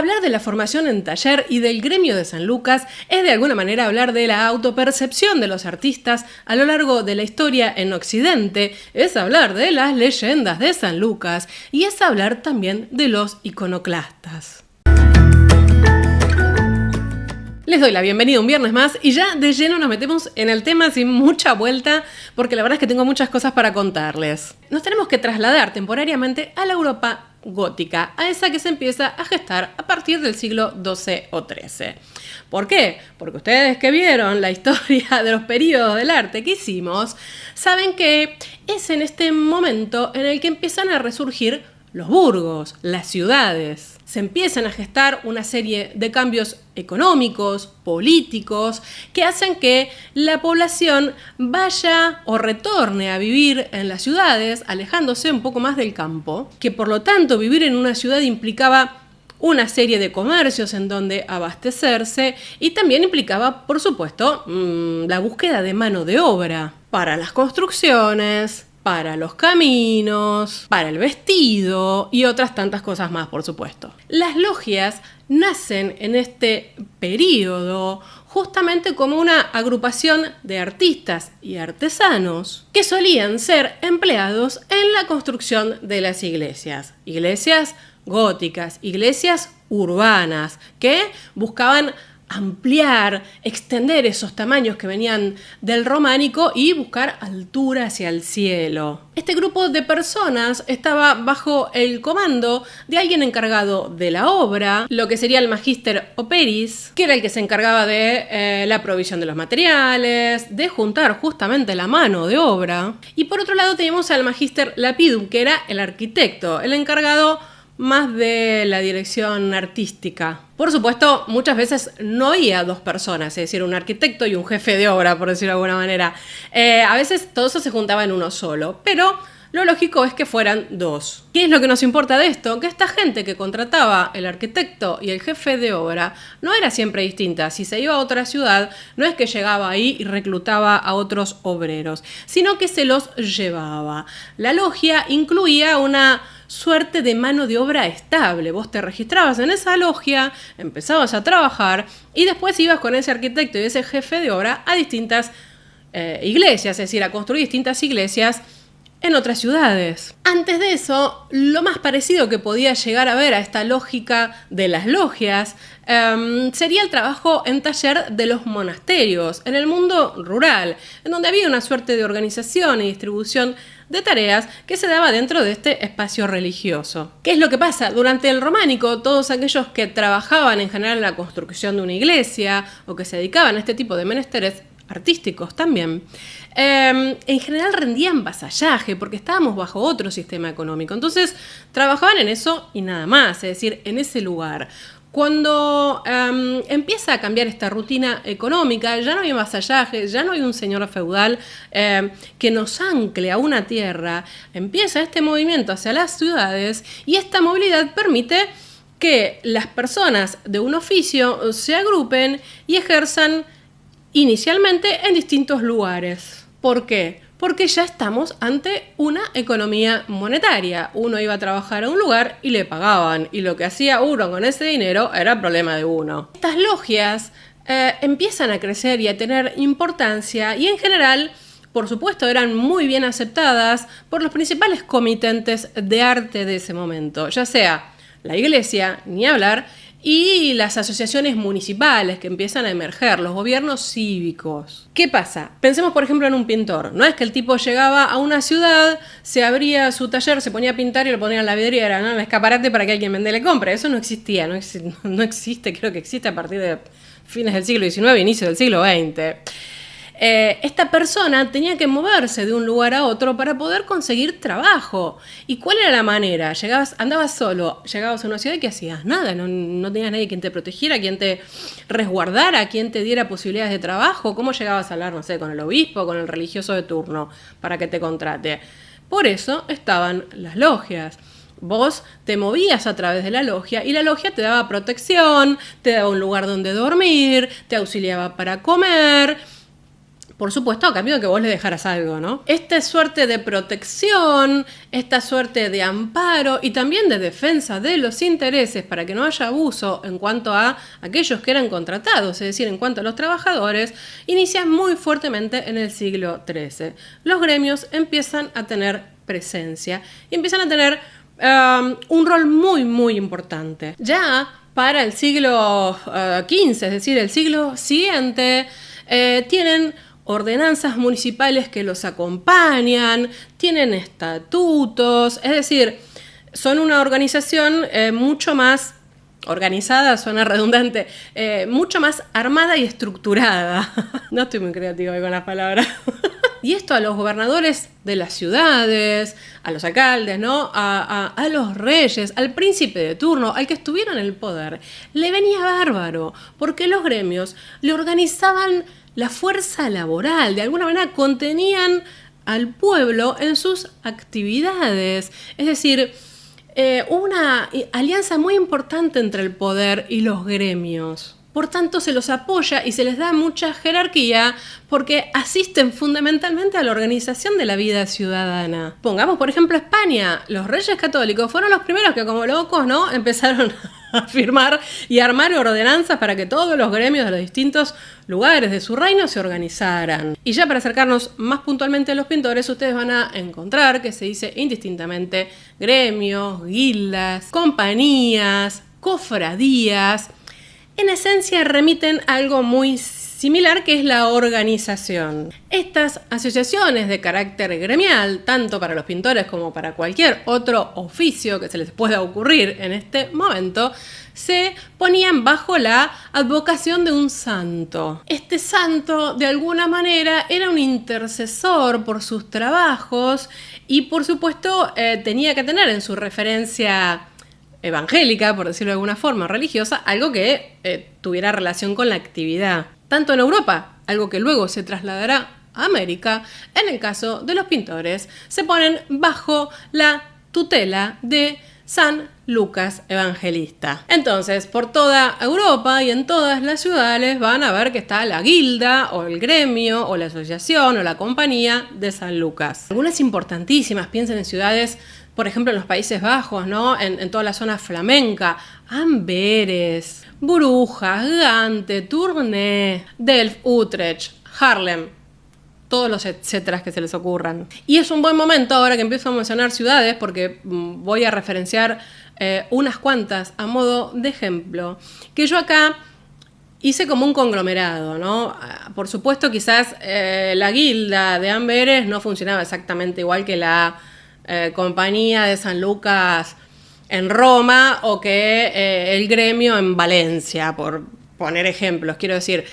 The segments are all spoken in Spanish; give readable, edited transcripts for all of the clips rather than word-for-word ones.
Hablar de la formación en taller y del gremio de San Lucas es de alguna manera hablar de la autopercepción de los artistas a lo largo de la historia en Occidente, es hablar de las leyendas de San Lucas y es hablar también de los iconoclastas. Les doy la bienvenida un viernes más y ya de lleno nos metemos en el tema sin mucha vuelta porque la verdad es que tengo muchas cosas para contarles. Nos tenemos que trasladar temporariamente a la Europa gótica, a esa que se empieza a gestar a partir del siglo XII o XIII. ¿Por qué? Porque ustedes que vieron la historia de los periodos del arte que hicimos, saben que es en este momento en el que empiezan a resurgir los burgos, las ciudades. Se empiezan a gestar una serie de cambios económicos, políticos, que hacen que la población vaya o retorne a vivir en las ciudades, alejándose un poco más del campo, que por lo tanto vivir en una ciudad implicaba una serie de comercios en donde abastecerse y también implicaba, por supuesto, la búsqueda de mano de obra para las construcciones, para los caminos, para el vestido y otras tantas cosas más, por supuesto. Las logias nacen en este periodo justamente como una agrupación de artistas y artesanos que solían ser empleados en la construcción de las iglesias. Iglesias góticas, iglesias urbanas, que buscaban ampliar, extender esos tamaños que venían del románico y buscar altura hacia el cielo. Este grupo de personas estaba bajo el comando de alguien encargado de la obra, lo que sería el magister operis, que era el que se encargaba de la provisión de los materiales, de juntar justamente la mano de obra. Y por otro lado teníamos al magister lapidum, que era el arquitecto, el encargado más de la dirección artística. Por supuesto, muchas veces no había dos personas, es decir, un arquitecto y un jefe de obra, por decirlo de alguna manera. A veces todo eso se juntaba en uno solo, pero lo lógico es que fueran dos. ¿Qué es lo que nos importa de esto? Que esta gente que contrataba el arquitecto y el jefe de obra no era siempre distinta. Si se iba a otra ciudad, no es que llegaba ahí y reclutaba a otros obreros, sino que se los llevaba. La logia incluía una suerte de mano de obra estable. Vos te registrabas en esa logia, empezabas a trabajar y después ibas con ese arquitecto y ese jefe de obra a distintas iglesias, es decir, a construir distintas iglesias en otras ciudades. Antes de eso, lo más parecido que podía llegar a ver a esta lógica de las logias sería el trabajo en taller de los monasterios, en el mundo rural, en donde había una suerte de organización y distribución de tareas que se daba dentro de este espacio religioso. ¿Qué es lo que pasa? Durante el románico, todos aquellos que trabajaban en general en la construcción de una iglesia o que se dedicaban a este tipo de menesteres artísticos también, en general rendían vasallaje porque estábamos bajo otro sistema económico. Entonces trabajaban en eso y nada más, es decir, en ese lugar. Cuando empieza a cambiar esta rutina económica, ya no hay vasallaje, ya no hay un señor feudal que nos ancle a una tierra, empieza este movimiento hacia las ciudades y esta movilidad permite que las personas de un oficio se agrupen y ejerzan inicialmente en distintos lugares. ¿Por qué? Porque ya estamos ante una economía monetaria. Uno iba a trabajar a un lugar y le pagaban, y lo que hacía uno con ese dinero era problema de uno. Estas logias empiezan a crecer y a tener importancia y en general, por supuesto, eran muy bien aceptadas por los principales comitentes de arte de ese momento, ya sea la iglesia, ni hablar, y las asociaciones municipales que empiezan a emerger, los gobiernos cívicos. ¿Qué pasa? Pensemos, por ejemplo, en un pintor. No es que el tipo llegaba a una ciudad, se abría su taller, se ponía a pintar y lo ponía en la vidriera, ¿no? En el escaparate para que alguien vende le compre. Eso no existía, no existe, creo que existe a partir de fines del siglo XIX, inicio del siglo XX. Esta persona tenía que moverse de un lugar a otro para poder conseguir trabajo. ¿Y cuál era la manera? Andabas solo, llegabas a una ciudad y ¿qué hacías? Nada, no tenías nadie quien te protegiera, quien te resguardara, quien te diera posibilidades de trabajo. ¿Cómo llegabas a hablar, no sé, con el obispo, con el religioso de turno para que te contrate? Por eso estaban las logias. Vos te movías a través de la logia y la logia te daba protección, te daba un lugar donde dormir, te auxiliaba para comer. Por supuesto, a cambio de que vos le dejaras algo, ¿no? Esta suerte de protección, esta suerte de amparo y también de defensa de los intereses para que no haya abuso en cuanto a aquellos que eran contratados, es decir, en cuanto a los trabajadores, inicia muy fuertemente en el siglo XIII. Los gremios empiezan a tener presencia y empiezan a tener un rol muy, muy importante. Ya para el siglo XV, es decir, el siglo siguiente, tienen ordenanzas municipales que los acompañan, tienen estatutos, es decir, son una organización mucho más organizada, suena redundante, mucho más armada y estructurada. No estoy muy creativa con las palabras. Y esto a los gobernadores de las ciudades, a los alcaldes, ¿no? A los reyes, al príncipe de turno, al que estuviera en el poder, le venía bárbaro, porque los gremios le organizaban la fuerza laboral, de alguna manera contenían al pueblo en sus actividades. Es decir, hubo una alianza muy importante entre el poder y los gremios. Por tanto, se los apoya y se les da mucha jerarquía porque asisten fundamentalmente a la organización de la vida ciudadana. Pongamos, por ejemplo, España. Los reyes católicos fueron los primeros que, como locos, ¿no?, empezaron a firmar y armar ordenanzas para que todos los gremios de los distintos lugares de su reino se organizaran. Y ya para acercarnos más puntualmente a los pintores, ustedes van a encontrar que se dice indistintamente gremios, guildas, compañías, cofradías. En esencia remiten a algo muy similar, que es la organización. Estas asociaciones de carácter gremial, tanto para los pintores como para cualquier otro oficio que se les pueda ocurrir en este momento, se ponían bajo la advocación de un santo. Este santo, de alguna manera, era un intercesor por sus trabajos y, por supuesto, tenía que tener en su referencia evangélica, por decirlo de alguna forma, religiosa, algo que tuviera relación con la actividad. Tanto en Europa, algo que luego se trasladará a América, en el caso de los pintores, se ponen bajo la tutela de San Lucas Evangelista. Entonces, por toda Europa y en todas las ciudades van a ver que está la guilda o el gremio o la asociación o la compañía de San Lucas. Algunas importantísimas, piensen en ciudades, por ejemplo, en los Países Bajos, ¿no? En toda la zona flamenca, Amberes, Brujas, Gante, Tournai, Delft, Utrecht, Haarlem, todos los etcéteras que se les ocurran. Y es un buen momento ahora que empiezo a mencionar ciudades, porque voy a referenciar unas cuantas a modo de ejemplo, que yo acá hice como un conglomerado, ¿no? Por supuesto, quizás la guilda de Amberes no funcionaba exactamente igual que la compañía de San Lucas en Roma o que el gremio en Valencia, por poner ejemplos. Quiero decir,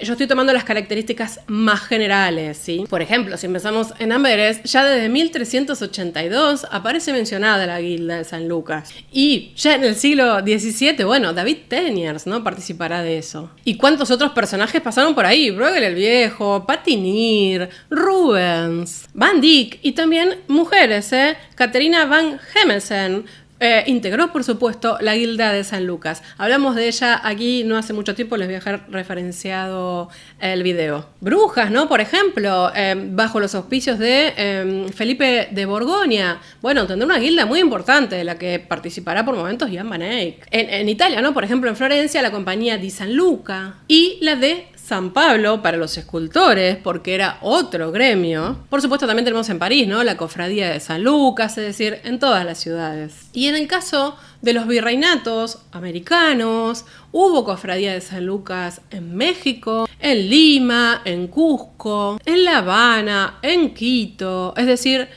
yo estoy tomando las características más generales, ¿sí? Por ejemplo, si empezamos en Amberes, ya desde 1382 aparece mencionada la guilda de San Lucas. Y ya en el siglo XVII, bueno, David Teniers, ¿no?, participará de eso. ¿Y cuántos otros personajes pasaron por ahí? Bruegel el Viejo, Patinir, Rubens, Van Dyck y también mujeres, Caterina van Hemesen. Integró, por supuesto, la guilda de San Lucas. Hablamos de ella aquí no hace mucho tiempo, les voy a dejar referenciado el video. Brujas, ¿no? Por ejemplo, bajo los auspicios de Felipe de Borgoña. Bueno, tendrá una guilda muy importante de la que participará por momentos Jan van Eyck. En Italia, ¿no? Por ejemplo, en Florencia, la compañía di San Luca y la de San Pablo para los escultores, porque era otro gremio. Por supuesto, también tenemos en París, ¿no?, la cofradía de San Lucas, es decir, en todas las ciudades. Y en el caso de los virreinatos americanos, hubo cofradía de San Lucas en México, en Lima, en Cusco, en La Habana, en Quito, es decir,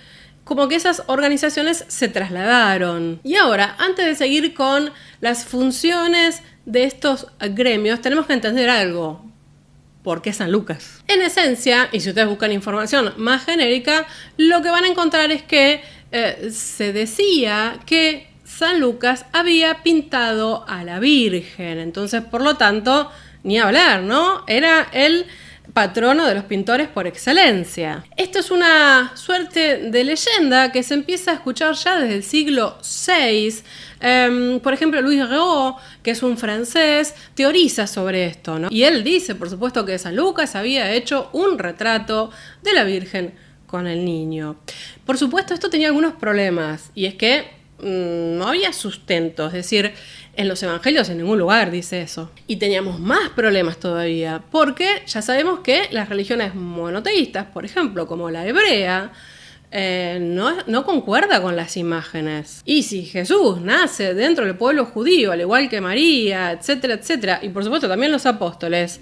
como que esas organizaciones se trasladaron. Y ahora, antes de seguir con las funciones de estos gremios, tenemos que entender algo. ¿Por qué San Lucas? En esencia, y si ustedes buscan información más genérica, lo que van a encontrar es que se decía que San Lucas había pintado a la Virgen. Entonces, por lo tanto, ni hablar, ¿no? Era el patrono de los pintores por excelencia. Esto es una suerte de leyenda que se empieza a escuchar ya desde el siglo VI. Por ejemplo, Louis Réau, que es un francés, teoriza sobre esto, ¿no? Y él dice, por supuesto, que San Lucas había hecho un retrato de la Virgen con el niño. Por supuesto, esto tenía algunos problemas, y es que no había sustento, es decir, en los evangelios en ningún lugar dice eso. Y teníamos más problemas todavía, porque ya sabemos que las religiones monoteístas, por ejemplo, como la hebrea, no concuerda con las imágenes. Y si Jesús nace dentro del pueblo judío, al igual que María, etcétera, etcétera, y por supuesto también los apóstoles,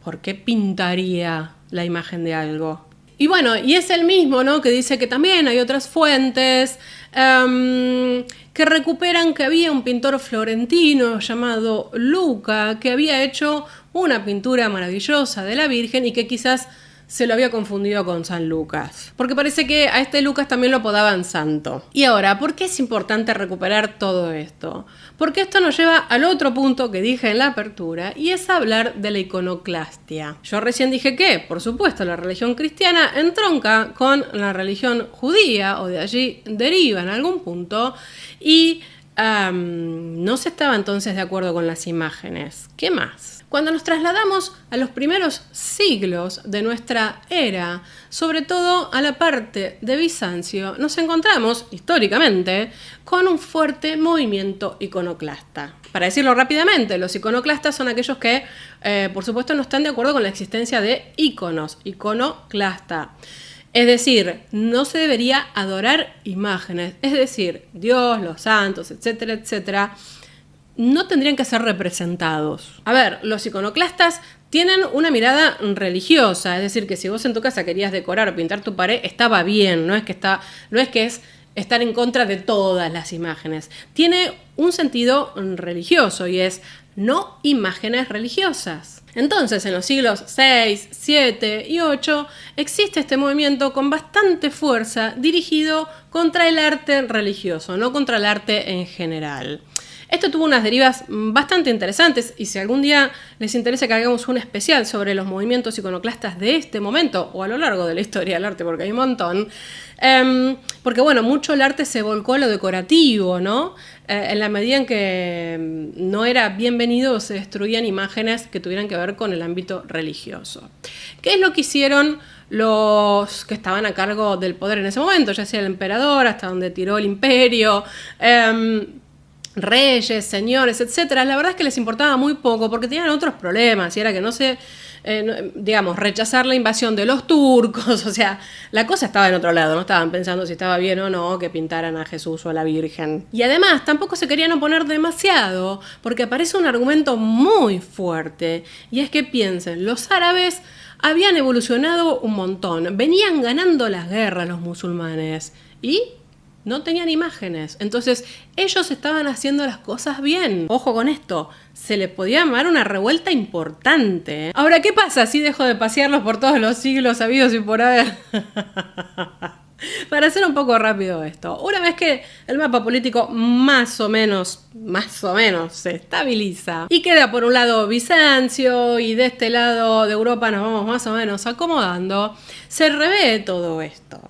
¿por qué pintaría la imagen de algo? Y bueno, y es el mismo, ¿no?, que dice que también hay otras fuentes que recuperan que había un pintor florentino llamado Luca que había hecho una pintura maravillosa de la Virgen y que quizás se lo había confundido con San Lucas. Porque parece que a este Lucas también lo apodaban santo. Y ahora, ¿por qué es importante recuperar todo esto? Porque esto nos lleva al otro punto que dije en la apertura, y es hablar de la iconoclastia. Yo recién dije que, por supuesto, la religión cristiana entronca con la religión judía, o de allí deriva en algún punto, y no se estaba entonces de acuerdo con las imágenes. ¿Qué más? Cuando nos trasladamos a los primeros siglos de nuestra era, sobre todo a la parte de Bizancio, nos encontramos, históricamente, con un fuerte movimiento iconoclasta. Para decirlo rápidamente, los iconoclastas son aquellos que, por supuesto, no están de acuerdo con la existencia de íconos, iconoclasta. Es decir, no se debería adorar imágenes, es decir, Dios, los santos, etcétera, etcétera, no tendrían que ser representados. A ver, los iconoclastas tienen una mirada religiosa, es decir, que si vos en tu casa querías decorar o pintar tu pared, estaba bien, no es que es estar en contra de todas las imágenes. Tiene un sentido religioso y es no imágenes religiosas. Entonces, en los siglos VI, VII y VIII existe este movimiento con bastante fuerza dirigido contra el arte religioso, no contra el arte en general. Esto tuvo unas derivas bastante interesantes y si algún día les interesa que hagamos un especial sobre los movimientos iconoclastas de este momento o a lo largo de la historia del arte, porque hay un montón, porque bueno, mucho el arte se volcó a lo decorativo, ¿no? En la medida en que no era bienvenido o se destruían imágenes que tuvieran que ver con el ámbito religioso. ¿Qué es lo que hicieron los que estaban a cargo del poder en ese momento? Ya sea el emperador, hasta donde tiró el imperio, reyes, señores, etcétera. La verdad es que les importaba muy poco porque tenían otros problemas y era que rechazar la invasión de los turcos, o sea, la cosa estaba en otro lado, no estaban pensando si estaba bien o no que pintaran a Jesús o a la Virgen. Y además tampoco se querían oponer demasiado porque aparece un argumento muy fuerte y es que piensen, los árabes habían evolucionado un montón, venían ganando las guerras los musulmanes y no tenían imágenes, entonces ellos estaban haciendo las cosas bien. Ojo con esto, se les podía llamar una revuelta importante. Ahora, ¿qué pasa si dejo de pasearlos por todos los siglos habidos y por haber? Para hacer un poco rápido esto, una vez que el mapa político más o menos se estabiliza y queda por un lado Bizancio y de este lado de Europa nos vamos más o menos acomodando, se revé todo esto.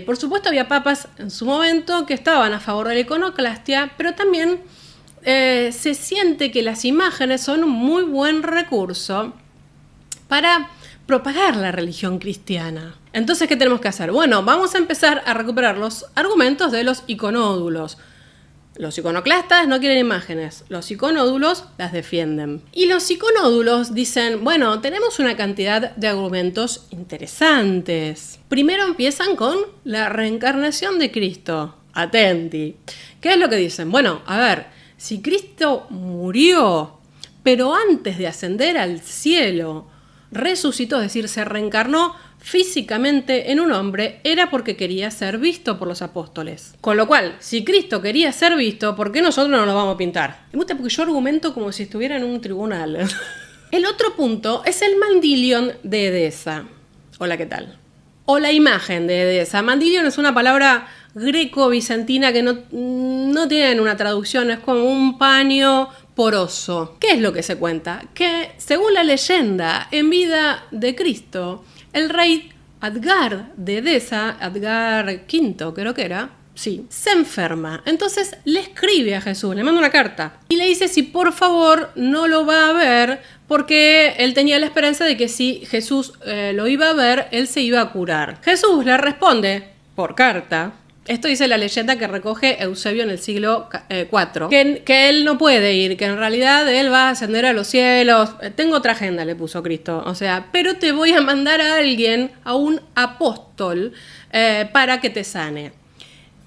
Por supuesto había papas en su momento que estaban a favor de la iconoclastia, pero también se siente que las imágenes son un muy buen recurso para propagar la religión cristiana. Entonces, ¿qué tenemos que hacer? Bueno, vamos a empezar a recuperar los argumentos de los iconódulos. Los iconoclastas no quieren imágenes, los iconódulos las defienden. Y los iconódulos dicen, bueno, tenemos una cantidad de argumentos interesantes. Primero empiezan con la reencarnación de Cristo. Atenti. ¿Qué es lo que dicen? Bueno, a ver, si Cristo murió, pero antes de ascender al cielo, resucitó, es decir, se reencarnó físicamente en un hombre, era porque quería ser visto por los apóstoles. Con lo cual, si Cristo quería ser visto, ¿por qué nosotros no lo vamos a pintar? Me gusta porque yo argumento como si estuviera en un tribunal. El otro punto es el mandilion de Edesa. Hola, ¿qué tal? O la imagen de Edesa. Mandilion es una palabra greco-bizantina que no tiene una traducción, es como un paño poroso. ¿Qué es lo que se cuenta? Que según la leyenda, en vida de Cristo, el rey Adgar de Edesa, Adgar V creo que era, sí, se enferma. Entonces le escribe a Jesús, le manda una carta y le dice si por favor no lo va a ver, porque él tenía la esperanza de que si Jesús lo iba a ver, él se iba a curar. Jesús le responde por carta. Esto dice la leyenda que recoge Eusebio en el siglo IV, que él no puede ir, que en realidad él va a ascender a los cielos. Tengo otra agenda, le puso Cristo. O sea, pero te voy a mandar a alguien, a un apóstol, para que te sane.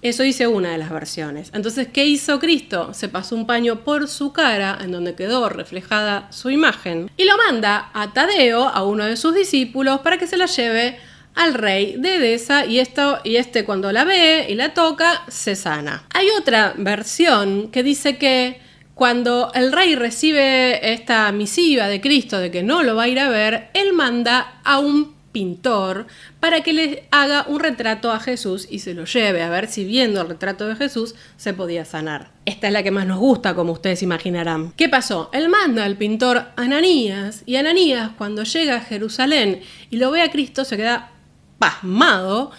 Eso dice una de las versiones. Entonces, ¿qué hizo Cristo? Se pasó un paño por su cara, en donde quedó reflejada su imagen, y lo manda a Tadeo, a uno de sus discípulos, para que se la lleve al rey de Edesa, y este cuando la ve y la toca, se sana. Hay otra versión que dice que cuando el rey recibe esta misiva de Cristo de que no lo va a ir a ver, él manda a un pintor para que le haga un retrato a Jesús y se lo lleve a ver si viendo el retrato de Jesús se podía sanar. Esta es la que más nos gusta, como ustedes imaginarán. ¿Qué pasó? Él manda al pintor Ananías, y Ananías, cuando llega a Jerusalén y lo ve a Cristo, se queda pasmado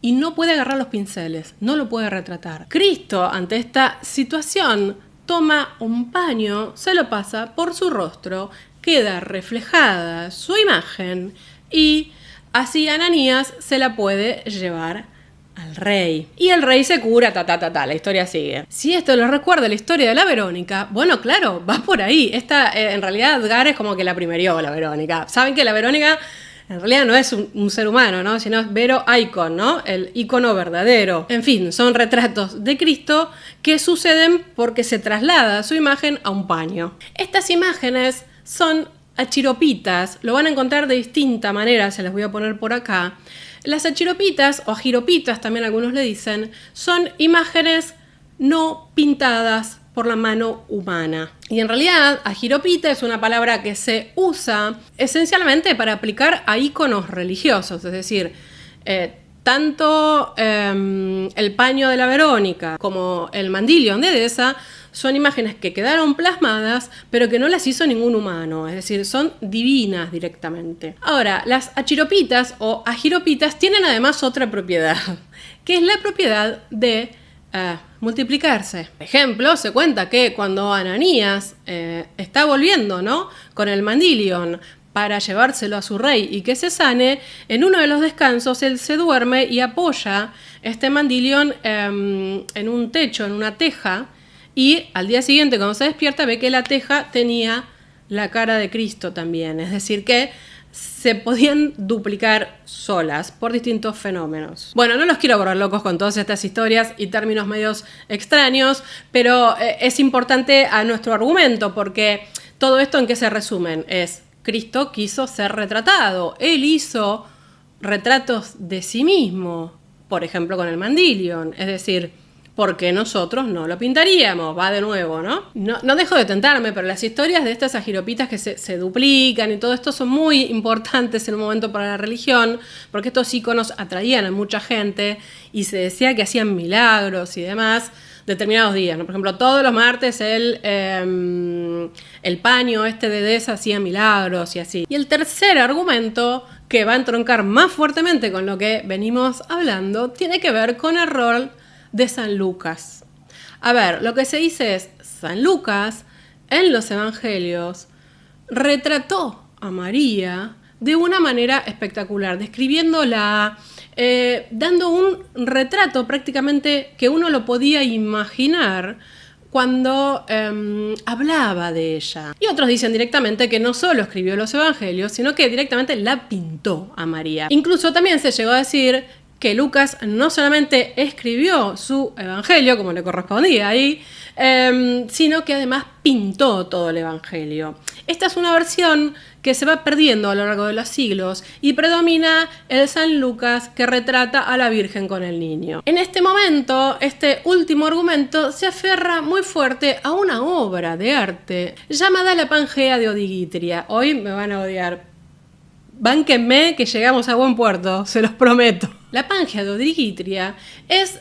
y no puede agarrar los pinceles, no lo puede retratar. Cristo, ante esta situación, toma un paño, se lo pasa por su rostro, queda reflejada su imagen y así Ananías se la puede llevar al rey. Y el rey se cura, la historia sigue. Si esto les recuerda la historia de la Verónica, bueno, claro, va por ahí. Esta, en realidad, Edgar es como que la primerió la Verónica. Saben que la Verónica en realidad no es un ser humano, ¿no? Sino es Vero Icon, ¿no? El icono verdadero. En fin, son retratos de Cristo que suceden porque se traslada su imagen a un paño. Estas imágenes son achiropitas, lo van a encontrar de distinta manera, se las voy a poner por acá. Las achiropitas, o ajiropitas también algunos le dicen, son imágenes no pintadas por la mano humana. Y en realidad, ajiropita es una palabra que se usa esencialmente para aplicar a íconos religiosos, es decir, tanto el paño de la Verónica como el mandilion de Edesa son imágenes que quedaron plasmadas, pero que no las hizo ningún humano, es decir, son divinas directamente. Ahora, las achiropitas o ajiropitas tienen además otra propiedad, que es la propiedad de multiplicarse. Por ejemplo, se cuenta que cuando Ananías está volviendo, ¿no?, con el mandilion para llevárselo a su rey y que se sane, en uno de los descansos él se duerme y apoya este mandilion en un techo, en una teja, y al día siguiente cuando se despierta ve que la teja tenía la cara de Cristo también, es decir que se podían duplicar solas por distintos fenómenos. Bueno, no los quiero volver locos con todas estas historias y términos medios extraños, pero es importante a nuestro argumento, porque todo esto en qué se resumen es: Cristo quiso ser retratado, él hizo retratos de sí mismo, por ejemplo con el mandilion, es decir, porque nosotros no lo pintaríamos, va de nuevo, ¿no? No dejo de tentarme, pero las historias de estas ajiropitas que se duplican y todo esto son muy importantes en un momento para la religión, porque estos íconos atraían a mucha gente y se decía que hacían milagros y demás determinados días, ¿no? Por ejemplo, todos los martes el paño de Edesa hacía milagros y así. Y el tercer argumento, que va a entroncar más fuertemente con lo que venimos hablando, tiene que ver con el rol de San Lucas. A ver, lo que se dice es: San Lucas en los evangelios retrató a María de una manera espectacular, describiéndola, dando un retrato prácticamente que uno lo podía imaginar cuando hablaba de ella. Y otros dicen directamente que no solo escribió los evangelios, sino que directamente la pintó a María. Incluso también se llegó a decir que Lucas no solamente escribió su evangelio, como le correspondía ahí, sino que además pintó todo el evangelio. Esta es una versión que se va perdiendo a lo largo de los siglos y predomina el San Lucas que retrata a la Virgen con el niño. En este momento, este último argumento se aferra muy fuerte a una obra de arte llamada La Pangea de Odigitria. Hoy me van a odiar. Bánquenme que llegamos a buen puerto, se los prometo. La Pangea de Odigitria es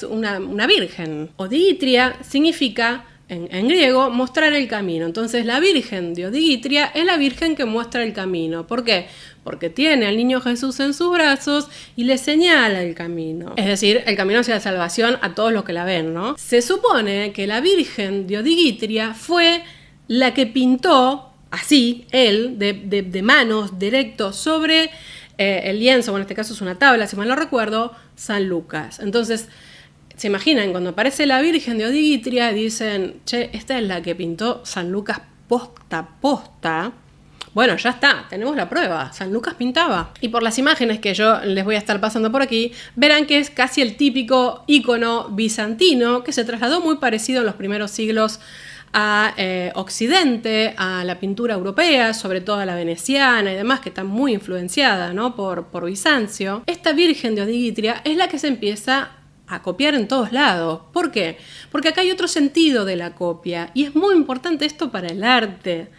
una virgen. Odigitria significa en griego, mostrar el camino. Entonces la Virgen de Odigitria es la Virgen que muestra el camino. ¿Por qué? Porque tiene al niño Jesús en sus brazos y le señala el camino. Es decir, el camino hacia la salvación a todos los que la ven, ¿no? Se supone que la Virgen de Odigitria fue la que pintó, así, él, de manos, directo, sobre el lienzo, bueno, en este caso es una tabla, si mal no recuerdo, San Lucas. Entonces, se imaginan, cuando aparece la Virgen de Odigitria, dicen, che, esta es la que pintó San Lucas posta a posta. Bueno, ya está, tenemos la prueba, San Lucas pintaba. Y por las imágenes que yo les voy a estar pasando por aquí, verán que es casi el típico ícono bizantino que se trasladó muy parecido en los primeros siglos a Occidente, a la pintura europea, sobre todo a la veneciana y demás, que está muy influenciada, ¿no? por Bizancio. Esta Virgen de Odigitria es la que se empieza a copiar en todos lados. ¿Por qué? Porque acá hay otro sentido de la copia y es muy importante esto para el arte.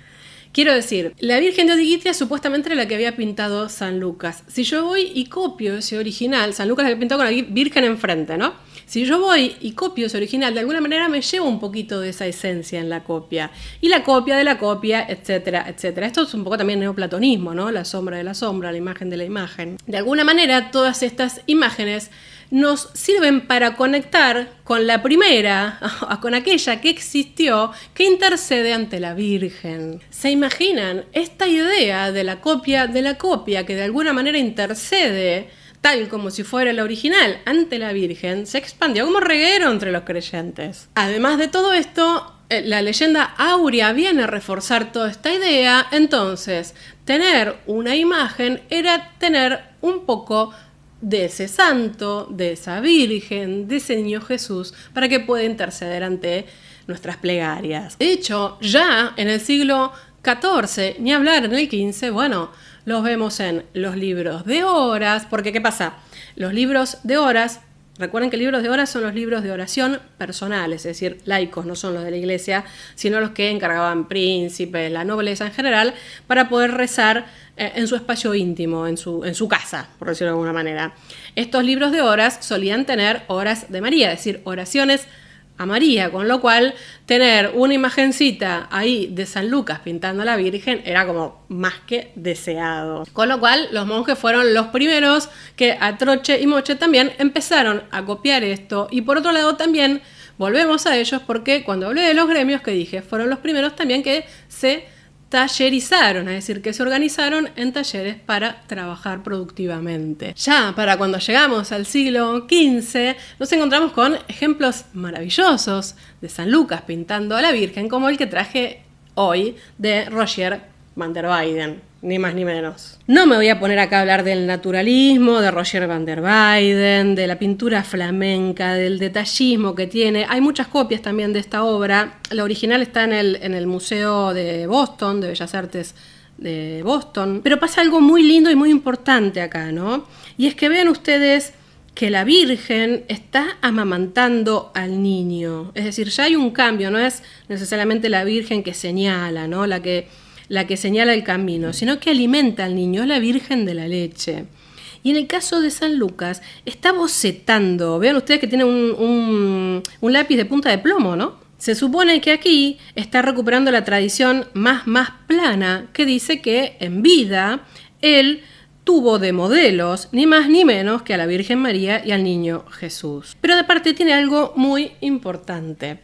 Quiero decir, la Virgen de Odigitria supuestamente era la que había pintado San Lucas. Si yo voy y copio ese original, San Lucas la había pintado con la Virgen enfrente, ¿no? Si yo voy y copio ese original, de alguna manera me llevo un poquito de esa esencia en la copia. Y la copia de la copia, etcétera, etcétera. Esto es un poco también neoplatonismo, ¿no? La sombra de la sombra, la imagen de la imagen. De alguna manera, todas estas imágenes nos sirven para conectar con la primera, con aquella que existió, que intercede ante la Virgen. ¿Se imaginan esta idea de la copia que de alguna manera intercede, tal como si fuera la original, ante la Virgen? Se expandió como reguero entre los creyentes. Además de todo esto, la leyenda áurea viene a reforzar toda esta idea. Entonces, tener una imagen era tener un poco de ese santo, de esa Virgen, de ese niño Jesús, para que pueda interceder ante nuestras plegarias. De hecho, ya en el siglo XIV, ni hablar en el XV, bueno, los vemos en los libros de horas, porque ¿qué pasa? Los libros de horas, recuerden que libros de horas son los libros de oración personales, es decir, laicos, no son los de la iglesia, sino los que encargaban príncipes, la nobleza en general, para poder rezar en su espacio íntimo, en su casa, por decirlo de alguna manera. Estos libros de horas solían tener horas de María, es decir, oraciones a María, con lo cual tener una imagencita ahí de San Lucas pintando a la Virgen era como más que deseado. Con lo cual los monjes fueron los primeros que a troche y moche también empezaron a copiar esto. Y por otro lado también volvemos a ellos porque cuando hablé de los gremios que dije, fueron los primeros también que se tallerizaron, es decir, que se organizaron en talleres para trabajar productivamente. Ya para cuando llegamos al siglo XV, nos encontramos con ejemplos maravillosos de San Lucas pintando a la Virgen, como el que traje hoy de Rogier van der Weyden, ni más ni menos. No me voy a poner acá a hablar del naturalismo, de Rogier van der Weyden, de la pintura flamenca, del detallismo que tiene. Hay muchas copias también de esta obra. La original está en el Museo de Boston, de Bellas Artes de Boston. Pero pasa algo muy lindo y muy importante acá, ¿no? Y es que vean ustedes que la Virgen está amamantando al niño. Es decir, ya hay un cambio, no es necesariamente la Virgen que señala, ¿no? La que señala el camino, sino que alimenta al niño, es la Virgen de la leche. Y en el caso de San Lucas, está bocetando. Vean ustedes que tiene un lápiz de punta de plomo, ¿no? Se supone que aquí está recuperando la tradición más plana, que dice que en vida él tuvo de modelos ni más ni menos que a la Virgen María y al niño Jesús. Pero de parte tiene algo muy importante.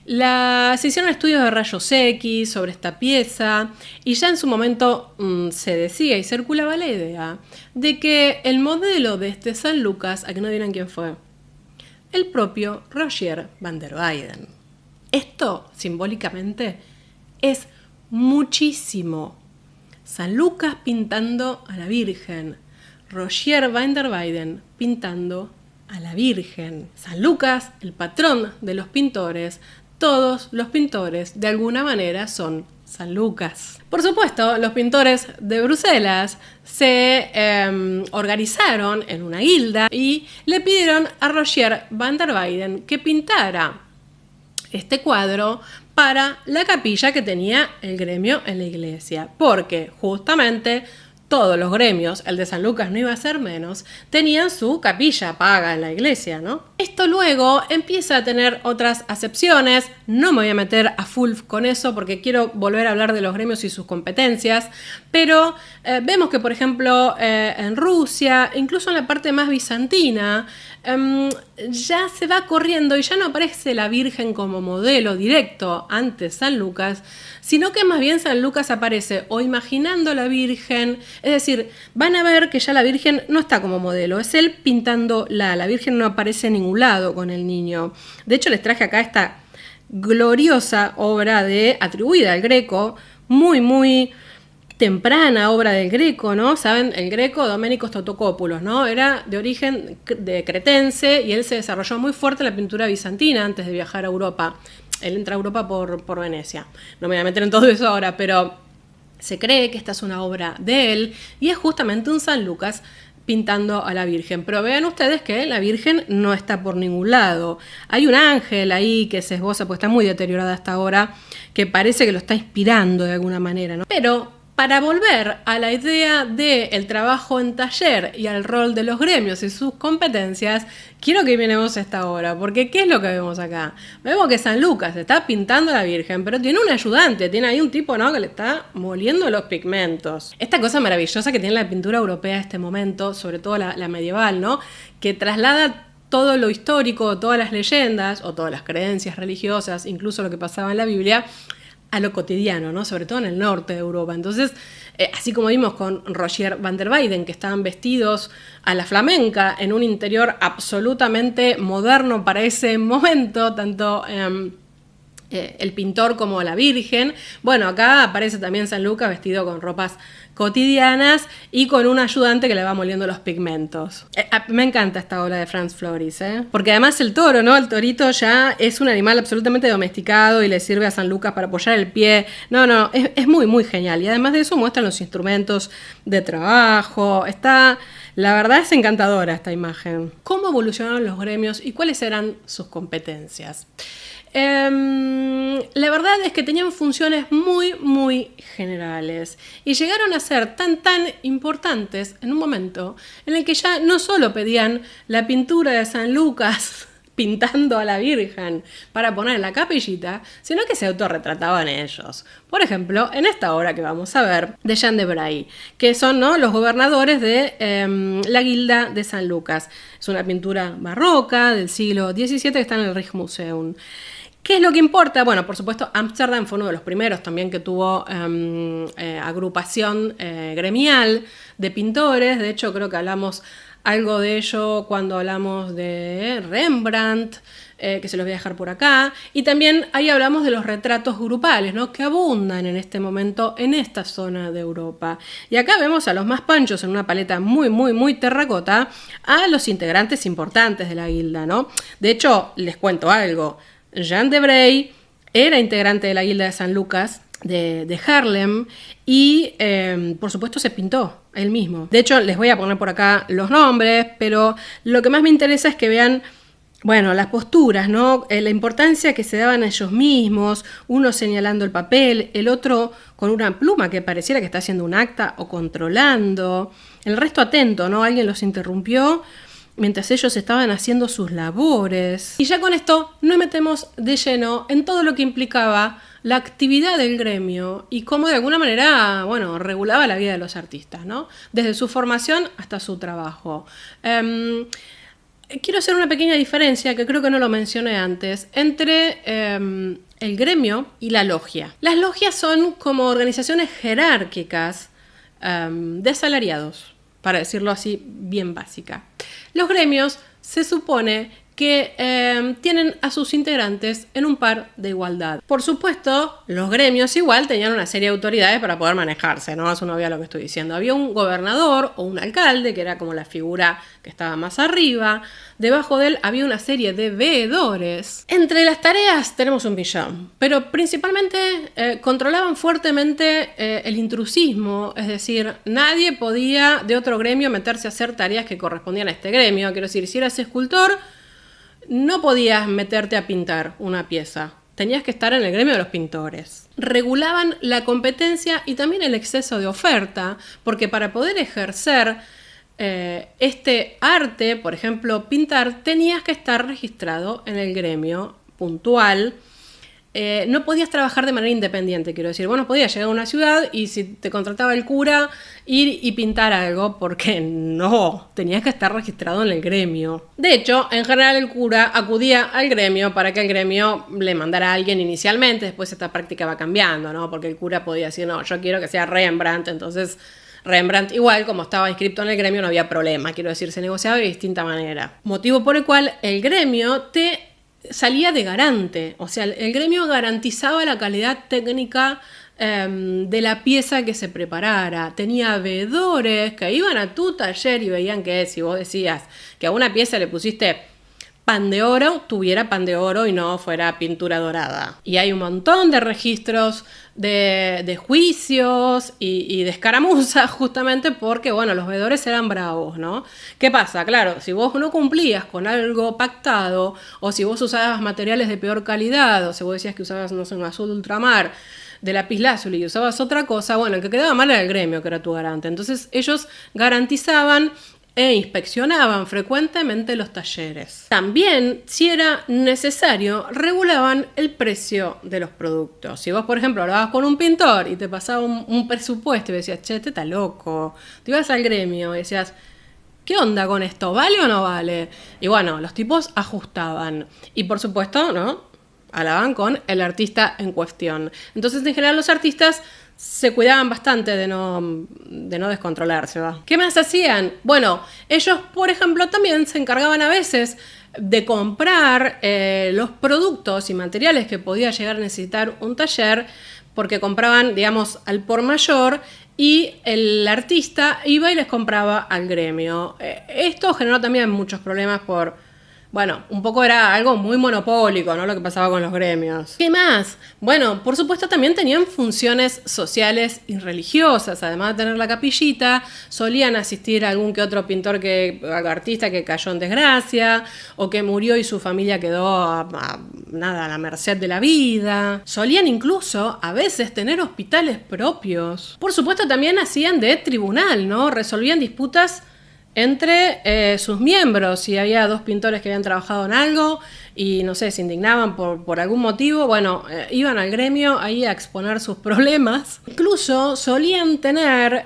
Se hicieron estudios de rayos X sobre esta pieza y ya en su momento se decía y circulaba la idea de que el modelo de este San Lucas, a que no dirán quién fue, el propio Rogier van der Weyden. Esto, simbólicamente, es muchísimo. San Lucas pintando a la Virgen, Rogier van der Weyden pintando a la Virgen. San Lucas, el patrón de los pintores. Todos los pintores, de alguna manera, son San Lucas. Por supuesto, los pintores de Bruselas se organizaron en una guilda y le pidieron a Rogier van der Weyden que pintara este cuadro para la capilla que tenía el gremio en la iglesia, porque justamente todos los gremios, el de San Lucas no iba a ser menos, tenían su capilla paga en la iglesia, ¿no? Esto luego empieza a tener otras acepciones, no me voy a meter a full con eso porque quiero volver a hablar de los gremios y sus competencias, pero vemos que, por ejemplo, en Rusia, incluso en la parte más bizantina, ya se va corriendo y ya no aparece la Virgen como modelo directo ante San Lucas, sino que más bien San Lucas aparece o imaginando a la Virgen, es decir, van a ver que ya la Virgen no está como modelo, es él pintándola, la Virgen no aparece en ningún lado con el niño. De hecho, les traje acá esta gloriosa obra atribuida al Greco, muy temprana obra del Greco, ¿no? Saben, el Greco, Doménicos Totocópulos, ¿no? Era de origen cretense y él se desarrolló muy fuerte en la pintura bizantina antes de viajar a Europa. Él entra a Europa por Venecia. No me voy a meter en todo eso ahora, pero se cree que esta es una obra de él y es justamente un San Lucas pintando a la Virgen. Pero vean ustedes que la Virgen no está por ningún lado. Hay un ángel ahí que se esboza, porque está muy deteriorada hasta ahora, que parece que lo está inspirando de alguna manera, ¿no? Pero para volver a la idea del trabajo en taller y al rol de los gremios y sus competencias, quiero que miremos esta obra, porque ¿qué es lo que vemos acá? Vemos que San Lucas está pintando a la Virgen, pero tiene un ayudante, tiene ahí un tipo, ¿no?, que le está moliendo los pigmentos. Esta cosa maravillosa que tiene la pintura europea en este momento, sobre todo la medieval, ¿no?, que traslada todo lo histórico, todas las leyendas o todas las creencias religiosas, incluso lo que pasaba en la Biblia, a lo cotidiano, ¿no? Sobre todo en el norte de Europa. Entonces, así como vimos con Rogier van der Weyden, que estaban vestidos a la flamenca en un interior absolutamente moderno para ese momento, tanto el pintor como la Virgen. Bueno, acá aparece también San Lucas vestido con ropas cotidianas y con un ayudante que le va moliendo los pigmentos. Me encanta esta obra de Franz Floris, porque además el toro, ¿no? El torito ya es un animal absolutamente domesticado y le sirve a San Lucas para apoyar el pie. No, es muy genial. Y además de eso muestran los instrumentos de trabajo. La verdad es encantadora esta imagen. ¿Cómo evolucionaron los gremios y cuáles eran sus competencias? La verdad es que tenían funciones muy generales y llegaron a ser tan importantes en un momento en el que ya no solo pedían la pintura de San Lucas pintando a la Virgen para poner en la capillita, sino que se autorretrataban ellos. Por ejemplo, en esta obra que vamos a ver de Jean de Bray, que son, ¿no?, los gobernadores de la Guilda de San Lucas. Es una pintura barroca del siglo XVII que está en el Rijksmuseum. ¿Qué es lo que importa? Bueno, por supuesto, Ámsterdam fue uno de los primeros también que tuvo agrupación gremial de pintores. De hecho, creo que hablamos algo de ello cuando hablamos de Rembrandt, que se los voy a dejar por acá. Y también ahí hablamos de los retratos grupales, ¿no?, que abundan en este momento en esta zona de Europa. Y acá vemos a los más panchos en una paleta muy terracota, a los integrantes importantes de la guilda, ¿no? De hecho, les cuento algo. Jean de Bray era integrante de la Guilda de San Lucas de Haarlem y por supuesto se pintó él mismo. De hecho, les voy a poner por acá los nombres, pero lo que más me interesa es que vean, bueno, las posturas, ¿no? La importancia que se daban a ellos mismos, uno señalando el papel, el otro con una pluma que pareciera que está haciendo un acta o controlando, el resto atento, ¿no? Alguien los interrumpió mientras ellos estaban haciendo sus labores. Y ya con esto nos metemos de lleno en todo lo que implicaba la actividad del gremio y cómo de alguna manera, bueno, regulaba la vida de los artistas, ¿no? Desde su formación hasta su trabajo. Quiero hacer una pequeña diferencia, que creo que no lo mencioné antes, entre el gremio y la logia. Las logias son como organizaciones jerárquicas de asalariados, para decirlo así bien básica. Los gremios se supone que tienen a sus integrantes en un par de igualdad. Por supuesto, los gremios igual tenían una serie de autoridades para poder manejarse, ¿no? Eso no había lo que estoy diciendo. Había un gobernador o un alcalde, que era como la figura que estaba más arriba. Debajo de él había una serie de veedores. Entre las tareas tenemos un millón, pero principalmente controlaban fuertemente el intrusismo, es decir, nadie podía de otro gremio meterse a hacer tareas que correspondían a este gremio. Quiero decir, si eras escultor, no podías meterte a pintar una pieza, tenías que estar en el gremio de los pintores. Regulaban la competencia y también el exceso de oferta, porque para poder ejercer este arte, por ejemplo, pintar, tenías que estar registrado en el gremio puntual. No podías trabajar de manera independiente, quiero decir. Vos no podías llegar a una ciudad y si te contrataba el cura, ir y pintar algo, porque no, tenías que estar registrado en el gremio. De hecho, en general el cura acudía al gremio para que el gremio le mandara a alguien inicialmente, después esta práctica va cambiando, ¿no? Porque el cura podía decir, no, yo quiero que sea Rembrandt, entonces Rembrandt, igual como estaba inscrito en el gremio, no había problema, quiero decir, se negociaba de distinta manera. Motivo por el cual el gremio te salía de garante, o sea, el gremio garantizaba la calidad técnica de la pieza que se preparara. Tenía veedores que iban a tu taller y veían que si vos decías que a una pieza le pusiste pan de oro, tuviera pan de oro y no fuera pintura dorada. Y hay un montón de registros de juicios y de escaramuzas justamente porque, bueno, los veedores eran bravos, ¿no? ¿Qué pasa? Claro, si vos no cumplías con algo pactado o si vos usabas materiales de peor calidad o si vos decías que usabas, no sé, un azul ultramar de lapislázuli y usabas otra cosa, bueno, el que quedaba mal era el gremio, que era tu garante. Entonces ellos garantizaban e inspeccionaban frecuentemente los talleres. También, si era necesario, regulaban el precio de los productos. Si vos, por ejemplo, hablabas con un pintor y te pasaba un presupuesto y decías, che, este está loco, te ibas al gremio y decías, ¿qué onda con esto? ¿Vale o no vale? Y bueno, los tipos ajustaban. Y por supuesto, ¿no? Hablaban con el artista en cuestión. Entonces, en general, los artistas se cuidaban bastante de no descontrolarse, ¿va? ¿Qué más hacían? Bueno, ellos, por ejemplo, también se encargaban a veces de comprar los productos y materiales que podía llegar a necesitar un taller, porque compraban, digamos, al por mayor y el artista iba y les compraba al gremio. Esto generó también muchos problemas bueno, un poco era algo muy monopólico, ¿no? Lo que pasaba con los gremios. ¿Qué más? Bueno, por supuesto también tenían funciones sociales y religiosas. Además de tener la capillita, solían asistir a algún que otro pintor, artista que cayó en desgracia, o que murió y su familia quedó a la merced de la vida. Solían incluso, a veces, tener hospitales propios. Por supuesto también hacían de tribunal, ¿no? Resolvían disputas entre sus miembros. Si había dos pintores que habían trabajado en algo y, no sé, se indignaban por algún motivo, bueno, iban al gremio ahí a exponer sus problemas. Incluso solían tener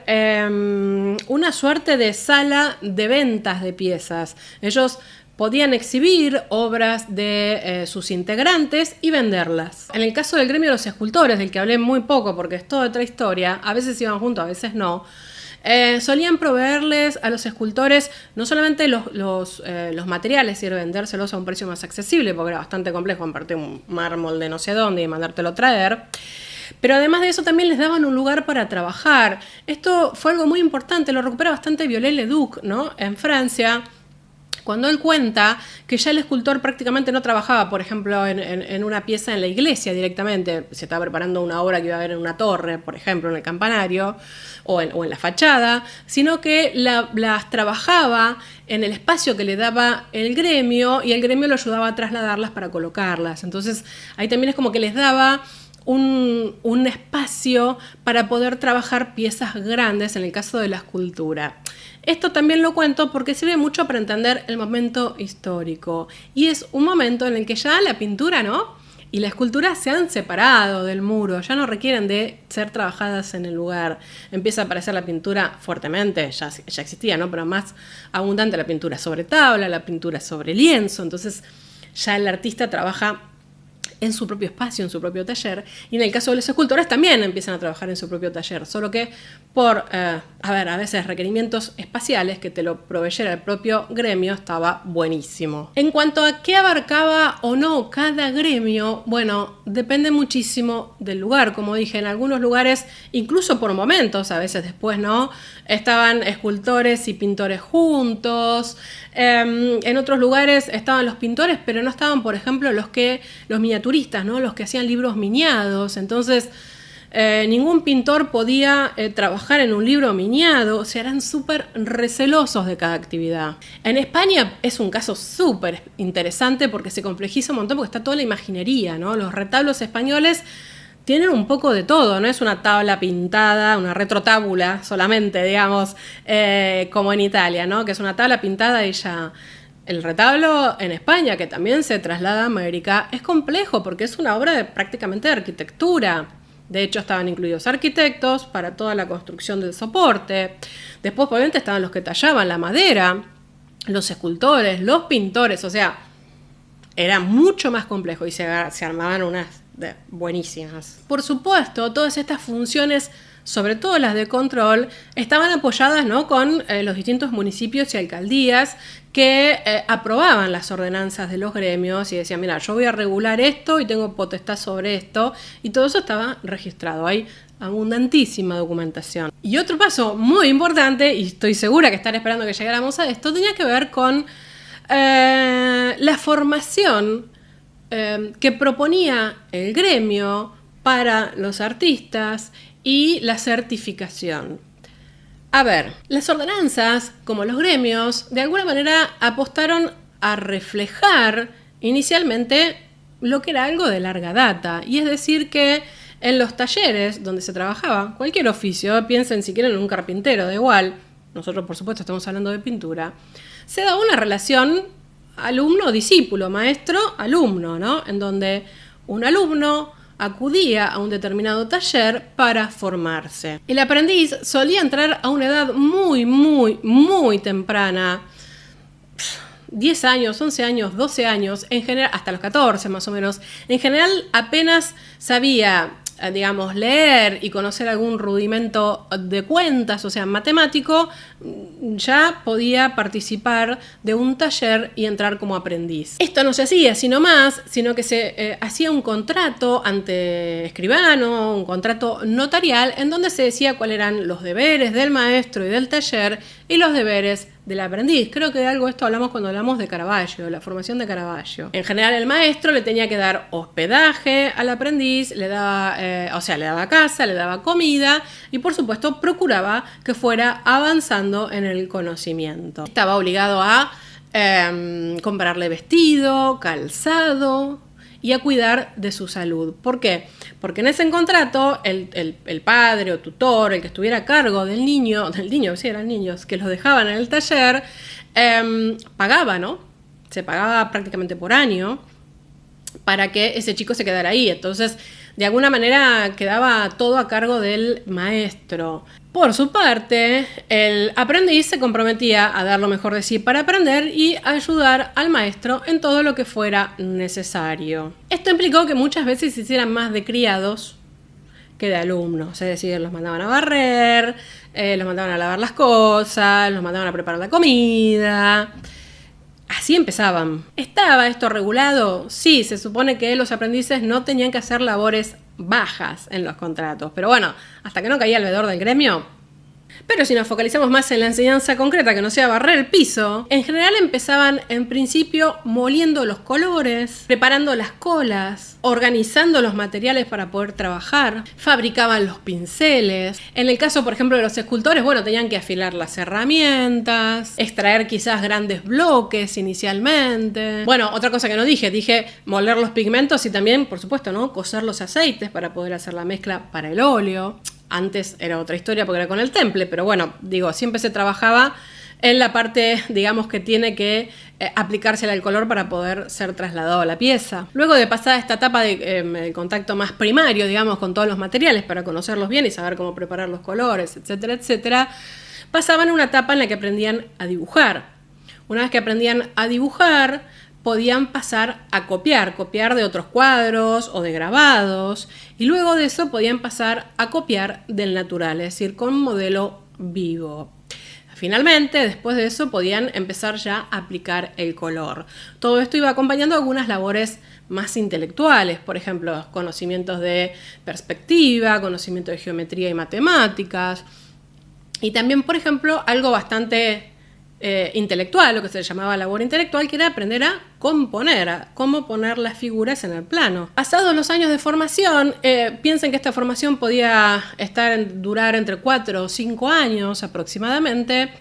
una suerte de sala de ventas de piezas. Ellos podían exhibir obras de sus integrantes y venderlas. En el caso del gremio de los escultores, del que hablé muy poco porque es toda otra historia, a veces iban juntos, a veces no, solían proveerles a los escultores no solamente los materiales y vendérselos a un precio más accesible, porque era bastante complejo comprarte un mármol de no sé dónde y mandártelo traer, pero además de eso también les daban un lugar para trabajar. Esto fue algo muy importante, lo recupera bastante Viollet-le-Duc, ¿no? En Francia, cuando él cuenta que ya el escultor prácticamente no trabajaba, por ejemplo, en una pieza en la iglesia directamente, se estaba preparando una obra que iba a haber en una torre, por ejemplo, en el campanario, o en la fachada, sino que las trabajaba en el espacio que le daba el gremio y el gremio lo ayudaba a trasladarlas para colocarlas. Entonces, ahí también es como que les daba un espacio para poder trabajar piezas grandes en el caso de la escultura. Esto también lo cuento porque sirve mucho para entender el momento histórico. Y es un momento en el que ya la pintura, ¿no?, y la escultura se han separado del muro, ya no requieren de ser trabajadas en el lugar. Empieza a aparecer la pintura fuertemente, ya existía, ¿no?, pero más abundante la pintura sobre tabla, la pintura sobre lienzo. Entonces ya el artista trabaja en su propio espacio, en su propio taller, y en el caso de los escultores también empiezan a trabajar en su propio taller, solo que por, a veces requerimientos espaciales que te lo proveyera el propio gremio, estaba buenísimo. En cuanto a qué abarcaba o no cada gremio, bueno, depende muchísimo del lugar. Como dije, en algunos lugares, incluso por momentos, a veces después no, estaban escultores y pintores juntos. En otros lugares estaban los pintores, pero no estaban, por ejemplo, los miniaturistas, ¿no?, los que hacían libros miniados. Entonces, ningún pintor podía trabajar en un libro miniado, o sea, eran súper recelosos de cada actividad. En España es un caso súper interesante porque se complejiza un montón porque está toda la imaginería, ¿no? Los retablos españoles tienen un poco de todo, no es una tabla pintada, una retrotábula solamente, digamos, como en Italia, ¿no? Que es una tabla pintada y ya. El retablo en España, que también se traslada a América, es complejo porque es una obra prácticamente de arquitectura. De hecho, estaban incluidos arquitectos para toda la construcción del soporte. Después, obviamente, estaban los que tallaban la madera, los escultores, los pintores, o sea, era mucho más complejo y se armaban unas buenísimas. Por supuesto, todas estas funciones, sobre todo las de control, estaban apoyadas, ¿no?, con los distintos municipios y alcaldías que aprobaban las ordenanzas de los gremios y decían, mira, yo voy a regular esto y tengo potestad sobre esto, y todo eso estaba registrado. Hay abundantísima documentación. Y otro paso muy importante, y estoy segura que están esperando que llegáramos a esto, tenía que ver con la formación que proponía el gremio para los artistas y la certificación. A ver, las ordenanzas, como los gremios, de alguna manera apostaron a reflejar inicialmente lo que era algo de larga data, y es decir que en los talleres donde se trabajaba cualquier oficio, piensen si quieren en un carpintero, da igual, nosotros por supuesto estamos hablando de pintura, se da una relación alumno-discípulo, maestro-alumno, ¿no? En donde un alumno acudía a un determinado taller para formarse. El aprendiz solía entrar a una edad muy temprana, 10 años, 11 años, 12 años, en general, hasta los 14 más o menos. En general apenas sabía, digamos, leer y conocer algún rudimento de cuentas, o sea, matemático, ya podía participar de un taller y entrar como aprendiz. Esto no se hacía sino que se hacía un contrato ante escribano, un contrato notarial, en donde se decía cuáles eran los deberes del maestro y del taller y los deberes del aprendiz. Creo que de algo de esto hablamos cuando hablamos de Caravaggio, la formación de Caravaggio. En general el maestro le tenía que dar hospedaje al aprendiz, le daba casa, le daba comida y por supuesto procuraba que fuera avanzando en el conocimiento. Estaba obligado a comprarle vestido, calzado y a cuidar de su salud. ¿Por qué? Porque en ese contrato el padre o tutor, el que estuviera a cargo del niño, sí, eran niños, que los dejaban en el taller, pagaba, ¿no? Se pagaba prácticamente por año para que ese chico se quedara ahí. Entonces, de alguna manera quedaba todo a cargo del maestro. Por su parte, el aprendiz se comprometía a dar lo mejor de sí para aprender y a ayudar al maestro en todo lo que fuera necesario. Esto implicó que muchas veces se hicieran más de criados que de alumnos, es decir, los mandaban a barrer, los mandaban a lavar las cosas, los mandaban a preparar la comida. Así empezaban. ¿Estaba esto regulado? Sí, se supone que los aprendices no tenían que hacer labores bajas en los contratos. Pero bueno, hasta que no caía el veedor del gremio. Pero si nos focalizamos más en la enseñanza concreta, que no sea barrer el piso, en general empezaban en principio moliendo los colores, preparando las colas, organizando los materiales para poder trabajar, fabricaban los pinceles. En el caso, por ejemplo, de los escultores, bueno, tenían que afilar las herramientas, extraer quizás grandes bloques inicialmente. Bueno, otra cosa que no dije moler los pigmentos y también, por supuesto, ¿no?, cocer los aceites para poder hacer la mezcla para el óleo. Antes era otra historia porque era con el temple, pero bueno, digo, siempre se trabajaba en la parte, digamos, que tiene que aplicársela el color para poder ser trasladado a la pieza. Luego de pasar esta etapa de contacto más primario, digamos, con todos los materiales para conocerlos bien y saber cómo preparar los colores, etcétera, etcétera, pasaban a una etapa en la que aprendían a dibujar. Una vez que aprendían a dibujar, podían pasar a copiar de otros cuadros o de grabados, y luego de eso podían pasar a copiar del natural, es decir, con modelo vivo. Finalmente, después de eso, podían empezar ya a aplicar el color. Todo esto iba acompañando algunas labores más intelectuales, por ejemplo, conocimientos de perspectiva, conocimiento de geometría y matemáticas, y también, por ejemplo, algo bastante intelectual, lo que se llamaba labor intelectual, que era aprender a componer, a cómo poner las figuras en el plano. Pasados los años de formación, piensen que esta formación podía durar entre 4 o 5 años aproximadamente.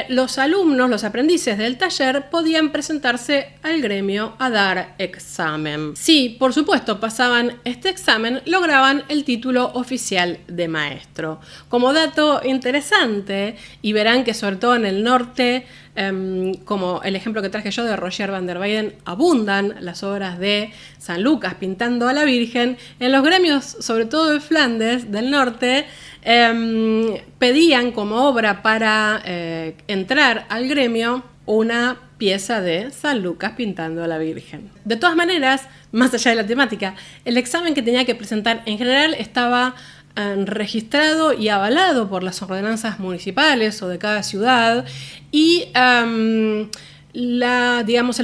Los alumnos, los aprendices del taller, podían presentarse al gremio a dar examen. Si, por supuesto, pasaban este examen, lograban el título oficial de maestro. Como dato interesante, y verán que sobre todo en el norte, como el ejemplo que traje yo de Roger van der Weyden, abundan las obras de San Lucas pintando a la Virgen. En los gremios, sobre todo de Flandes, del norte, pedían como obra para entrar al gremio una pieza de San Lucas pintando a la Virgen. De todas maneras, más allá de la temática, el examen que tenía que presentar en general estaba registrado y avalado por las ordenanzas municipales o de cada ciudad, y el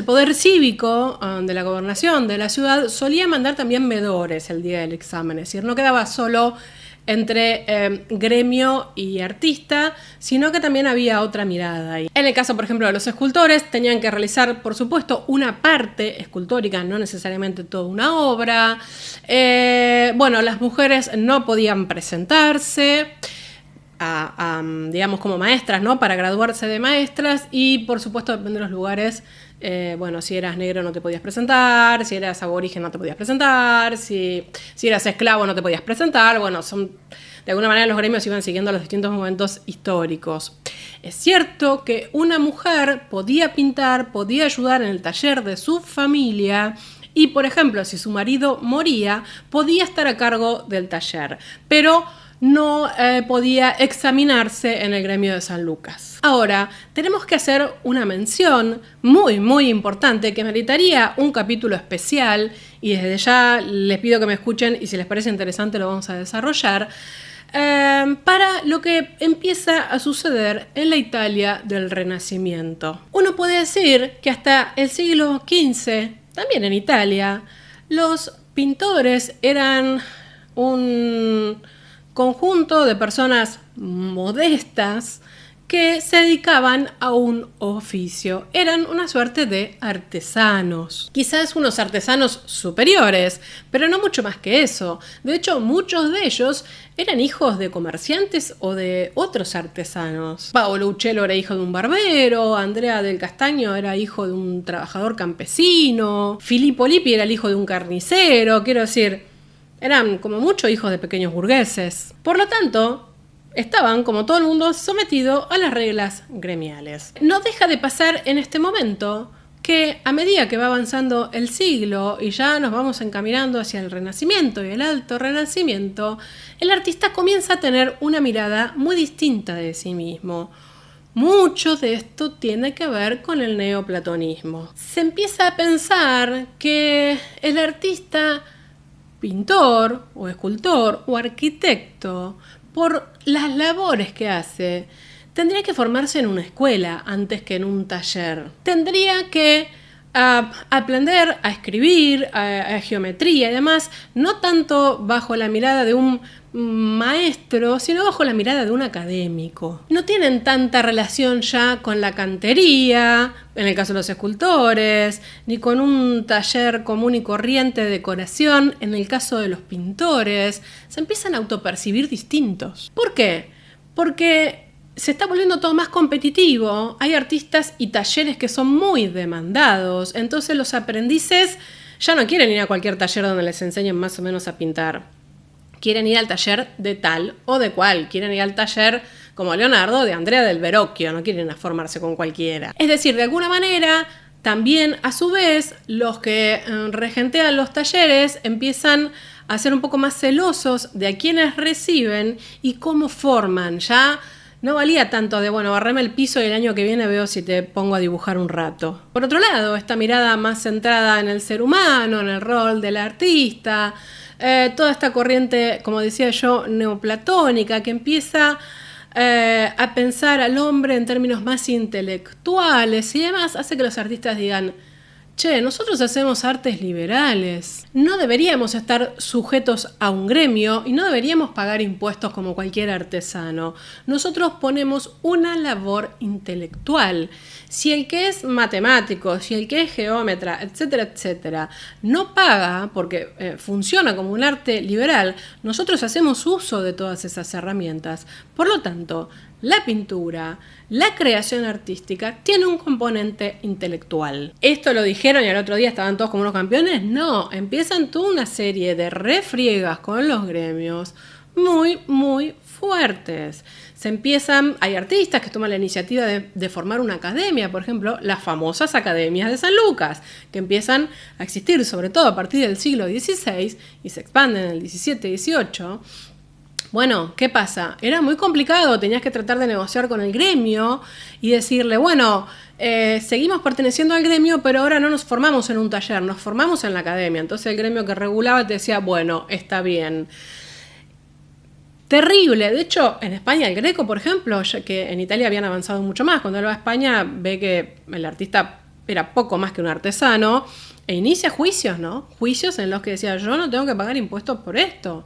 poder cívico de la gobernación de la ciudad solía mandar también veedores el día del examen, es decir, no quedaba solo entre gremio y artista, sino que también había otra mirada ahí. En el caso, por ejemplo, de los escultores, tenían que realizar, por supuesto, una parte escultórica, no necesariamente toda una obra. Las mujeres no podían presentarse digamos, como maestras, ¿no? Para graduarse de maestras, y por supuesto, depende de los lugares. Si eras negro no te podías presentar, si eras aborigen no te podías presentar, si eras esclavo no te podías presentar. De alguna manera los gremios iban siguiendo los distintos momentos históricos. Es cierto que una mujer podía pintar, podía ayudar en el taller de su familia, y por ejemplo, si su marido moría, podía estar a cargo del taller, pero no podía examinarse en el gremio de San Lucas. Ahora, tenemos que hacer una mención muy, muy importante que meritaría un capítulo especial, y desde ya les pido que me escuchen, y si les parece interesante lo vamos a desarrollar, para lo que empieza a suceder en la Italia del Renacimiento. Uno puede decir que hasta el siglo XV, también en Italia, los pintores eran un conjunto de personas modestas que se dedicaban a un oficio. Eran una suerte de artesanos. Quizás unos artesanos superiores, pero no mucho más que eso. De hecho, muchos de ellos eran hijos de comerciantes o de otros artesanos. Paolo Uccello era hijo de un barbero, Andrea del Castaño era hijo de un trabajador campesino, Filippo Lippi era el hijo de un carnicero. Quiero decir, eran como mucho hijos de pequeños burgueses. Por lo tanto, estaban, como todo el mundo, sometidos a las reglas gremiales. No deja de pasar en este momento que a medida que va avanzando el siglo y ya nos vamos encaminando hacia el Renacimiento y el Alto Renacimiento, el artista comienza a tener una mirada muy distinta de sí mismo. Mucho de esto tiene que ver con el neoplatonismo. Se empieza a pensar que el artista, pintor o escultor o arquitecto, por las labores que hace, tendría que formarse en una escuela antes que en un taller. Tendría que aprender a escribir, a geometría y demás, no tanto bajo la mirada de un maestro, sino bajo la mirada de un académico. No tienen tanta relación ya con la cantería, en el caso de los escultores, ni con un taller común y corriente de decoración, en el caso de los pintores. Se empiezan a autopercibir distintos. ¿Por qué? Porque se está volviendo todo más competitivo. Hay artistas y talleres que son muy demandados. Entonces los aprendices ya no quieren ir a cualquier taller donde les enseñen más o menos a pintar. Quieren ir al taller de tal o de cual. Quieren ir al taller, como Leonardo, de Andrea del Verrocchio. No quieren formarse con cualquiera. Es decir, de alguna manera, también a su vez, los que regentean los talleres empiezan a ser un poco más celosos de a quienes reciben y cómo forman. Ya no valía tanto de, barreme el piso y el año que viene veo si te pongo a dibujar un rato. Por otro lado, esta mirada más centrada en el ser humano, en el rol del artista, toda esta corriente, como decía yo, neoplatónica, que empieza a pensar al hombre en términos más intelectuales y demás, hace que los artistas digan, che, nosotros hacemos artes liberales, no deberíamos estar sujetos a un gremio y no deberíamos pagar impuestos como cualquier artesano. Nosotros ponemos una labor intelectual. Si el que es matemático, si el que es geómetra, etcétera, etcétera, no paga porque funciona como un arte liberal, nosotros hacemos uso de todas esas herramientas. Por lo tanto, la pintura, la creación artística, tiene un componente intelectual. ¿Esto lo dijeron y al otro día estaban todos como unos campeones? No, empiezan toda una serie de refriegas con los gremios muy, muy fuertes. Hay artistas que toman la iniciativa de formar una academia, por ejemplo, las famosas academias de San Lucas, que empiezan a existir sobre todo a partir del siglo XVI y se expanden en el XVII y XVIII. Bueno, ¿qué pasa? Era muy complicado, tenías que tratar de negociar con el gremio y decirle, bueno, seguimos perteneciendo al gremio, pero ahora no nos formamos en un taller, nos formamos en la academia. Entonces el gremio que regulaba te decía, bueno, está bien. Terrible. De hecho, en España el Greco, por ejemplo, ya que en Italia habían avanzado mucho más, cuando él va a España ve que el artista era poco más que un artesano e inicia juicios, ¿no? Juicios en los que decía, yo no tengo que pagar impuestos por esto.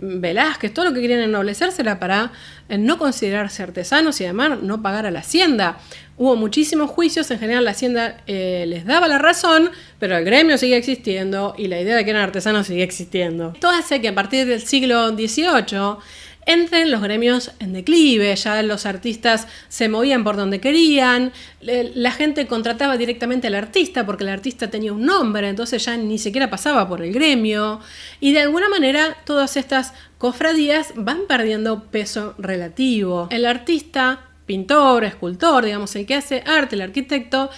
Velázquez, todo lo que querían ennoblecerse era para no considerarse artesanos y además no pagar a la hacienda. Hubo muchísimos juicios, en general la hacienda les daba la razón, pero el gremio sigue existiendo y la idea de que eran artesanos sigue existiendo. Esto hace que a partir del siglo XVIII entren los gremios en declive, ya los artistas se movían por donde querían, la gente contrataba directamente al artista porque el artista tenía un nombre, entonces ya ni siquiera pasaba por el gremio, y de alguna manera todas estas cofradías van perdiendo peso relativo. El artista, pintor, escultor, digamos, el que hace arte, el arquitecto,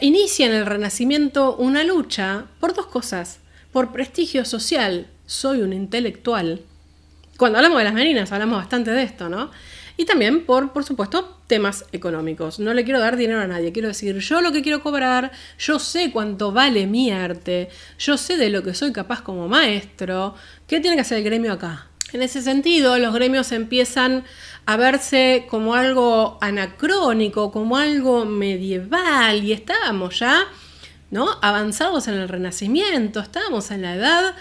inicia en el Renacimiento una lucha por dos cosas: por prestigio social, soy un intelectual. Cuando hablamos de las meninas hablamos bastante de esto, ¿no? Y también por supuesto, temas económicos. No le quiero dar dinero a nadie. Quiero decir, yo lo que quiero cobrar, yo sé cuánto vale mi arte, yo sé de lo que soy capaz como maestro. ¿Qué tiene que hacer el gremio acá? En ese sentido, los gremios empiezan a verse como algo anacrónico, como algo medieval. Y estábamos ya, ¿no?, avanzados en el Renacimiento, estábamos en la edad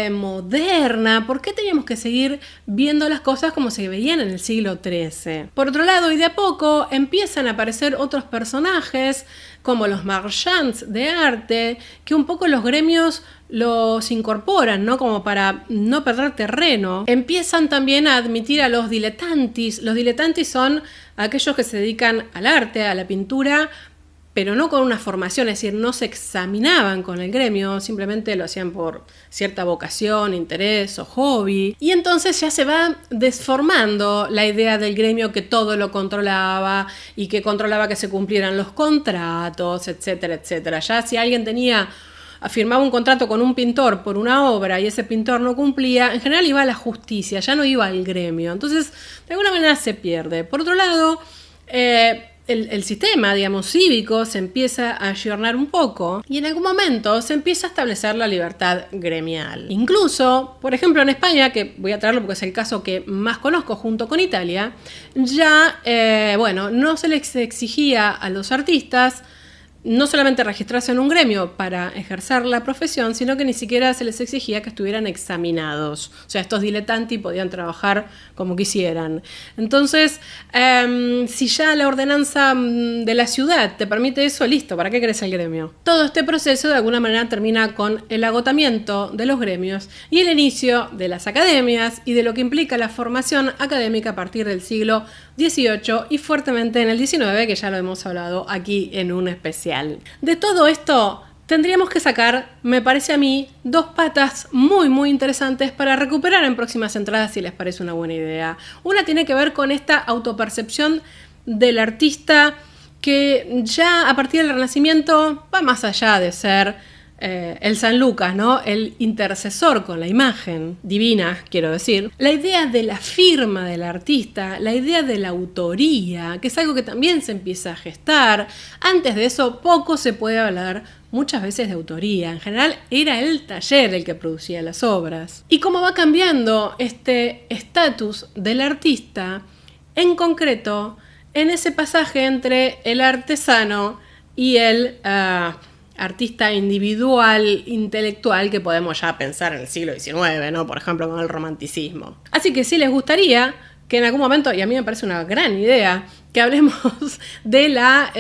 moderna. ¿Por qué teníamos que seguir viendo las cosas como se veían en el siglo XIII? Por otro lado, y de a poco, empiezan a aparecer otros personajes como los marchands de arte, que un poco los gremios los incorporan, ¿no?, como para no perder terreno. Empiezan también a admitir a los dilettantis. Los dilettantis son aquellos que se dedican al arte, a la pintura, pero no con una formación, es decir, no se examinaban con el gremio, simplemente lo hacían por cierta vocación, interés o hobby. Y entonces ya se va desformando la idea del gremio que todo lo controlaba y que controlaba que se cumplieran los contratos, etcétera, etcétera. Ya si alguien firmaba un contrato con un pintor por una obra y ese pintor no cumplía, en general iba a la justicia, ya no iba al gremio. Entonces, de alguna manera se pierde. Por otro lado, el sistema, digamos, cívico se empieza a ayornar un poco y en algún momento se empieza a establecer la libertad gremial. Incluso, por ejemplo, en España, que voy a traerlo porque es el caso que más conozco junto con Italia, ya, no se les exigía a los artistas no solamente registrarse en un gremio para ejercer la profesión, sino que ni siquiera se les exigía que estuvieran examinados. O sea, estos dilettanti podían trabajar como quisieran. Entonces, si ya la ordenanza de la ciudad te permite eso, listo, ¿para qué querés el gremio? Todo este proceso de alguna manera termina con el agotamiento de los gremios y el inicio de las academias y de lo que implica la formación académica a partir del siglo XVIII y fuertemente en el XIX, que ya lo hemos hablado aquí en un especial. De todo esto tendríamos que sacar, me parece a mí, dos patas muy muy interesantes para recuperar en próximas entradas si les parece una buena idea. Una tiene que ver con esta autopercepción del artista que ya a partir del Renacimiento va más allá de ser el San Lucas, ¿no?, el intercesor con la imagen divina, quiero decir. La idea de la firma del artista, la idea de la autoría, que es algo que también se empieza a gestar. Antes de eso poco se puede hablar muchas veces de autoría. En general era el taller el que producía las obras. Y cómo va cambiando este estatus del artista, en concreto, en ese pasaje entre el artesano y el artista individual, intelectual, que podemos ya pensar en el siglo XIX, ¿no? Por ejemplo, con el romanticismo. Así que si les gustaría que en algún momento, y a mí me parece una gran idea, que hablemos de la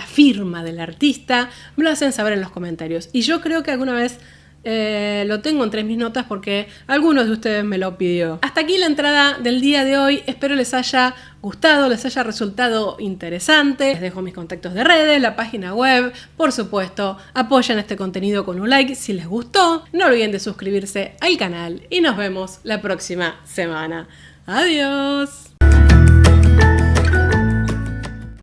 firma del artista, me lo hacen saber en los comentarios. Y yo creo que alguna vez lo tengo entre mis notas porque algunos de ustedes me lo pidió. Hasta aquí la entrada del día de hoy. Espero les haya gustado, les haya resultado interesante. Les dejo mis contactos de redes, la página web. Por supuesto, apoyen este contenido con un like si les gustó. No olviden de suscribirse al canal y nos vemos la próxima semana. ¡Adiós!